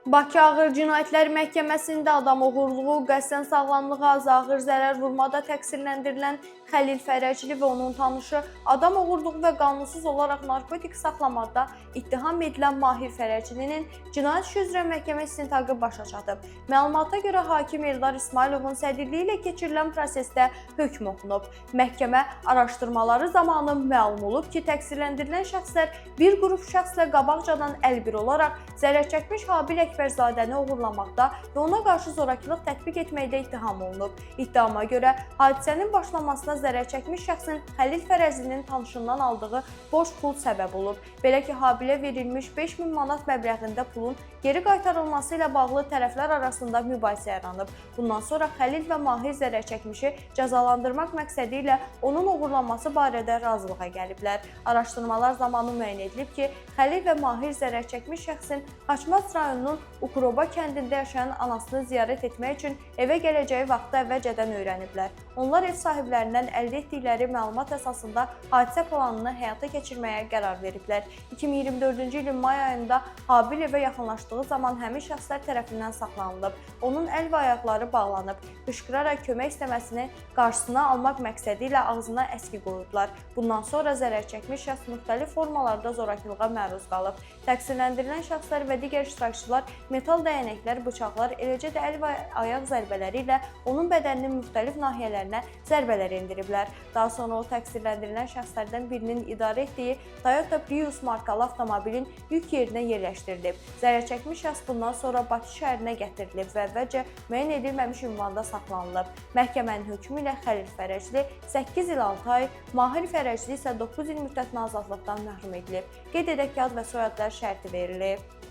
Bakı Ağır Cinayətlər Məhkəməsində adam oğurluğu, qəsdən sağlamlığa ağır zərər vurmada təqsirləndirilən Xəlil Fərəcli və onun tanışı, adam oğurluğu və qanunsuz olaraq narkotik saxlamada ittiham edilən Mahir Fərəclinin cinayət işi üzrə məhkəmə istintaqı başa çatıb. Məlumata görə hakim Eldar İsmayılovun sədrliyi ilə keçirilən prosesdə hökm oxunub. Məhkəmə araşdırmaları zamanı məlum olub ki, təqsirləndirilən şəxslər bir qrup şəxslə qabaqcadan əlbir olaraq zərərçəkmiş Habil Əkbərzadəni oğurlamaqda və ona qarşı zorakılıq tətbiq etməkdə ittiham olunub. İttihama görə hadisənin başlamasına zərərçəkmiş şəxsin Xəlil Fərəclinin tanışından aldığı boş pul səbəb olub. Belə ki, Habilə verilmiş 5000 manat məbləğində pulun geri qaytarılması ilə bağlı tərəflər arasında mübahisə yaranıb. Bundan sonra Xəlil və Mahir zərərçəkmişi cəzalandırmaq məqsədi ilə onun oğurlanması barədə razılığa gəliblər. Araşdırmalar zamanı müəyyən edilib ki, Xəlil və Mahir zərərçəkmiş şəxsin Xaçmaz rayonunun Ukuroba kəndində yaşayan anasını ziyarət etmək üçün evə gələcəyi vaxtı əvvəlcədən öyrəniblər. Onlar ev sahiblərindən əldə etdikləri məlumat əsasında hadisə planını həyata keçirməyə qərar veriblər. 2024-cü ilin may ayında Habil evə yaxınlaşdığı zaman həmin şəxslər tərəfindən saxlanılıb. Onun əl və ayaqları bağlanıb, qışqıraraq kömək istəməsini qarşısına almaq məqsədi ilə ağzına əski qoyublar. Bundan sonra zərərçəkmiş şəxs müxtəlif formalarda zorakılığa məruz qalıb. Təqsirləndirilən şəxslər və digər iştirakçılar metal dəyənəklər, bıçaqlar, eləcə də əl və ayaq zərbələri ilə onun bədəninin müxtəlif nahiyələrinə zərbələr endiriblər. Daha sonra o təqsirləndirilən şəxslərdən birinin idarə etdiyi Toyota Prius markalı avtomobilin yük yerinə yerləşdirilib. Zərərçəkmiş şəxs bundan sonra Bakı şəhərinə gətirilib və əvvəlcə müəyyən edilməmiş ünvanda saxlanılıb. Məhkəmənin hökmü ilə Xəlil Fərəcli 8 il 6 ay, Mahir Fərəcli isə 9 il müddətinə azadlıqdan məhrum edilib. Qeyd edək ki, ad və soyadlar şərti verilib.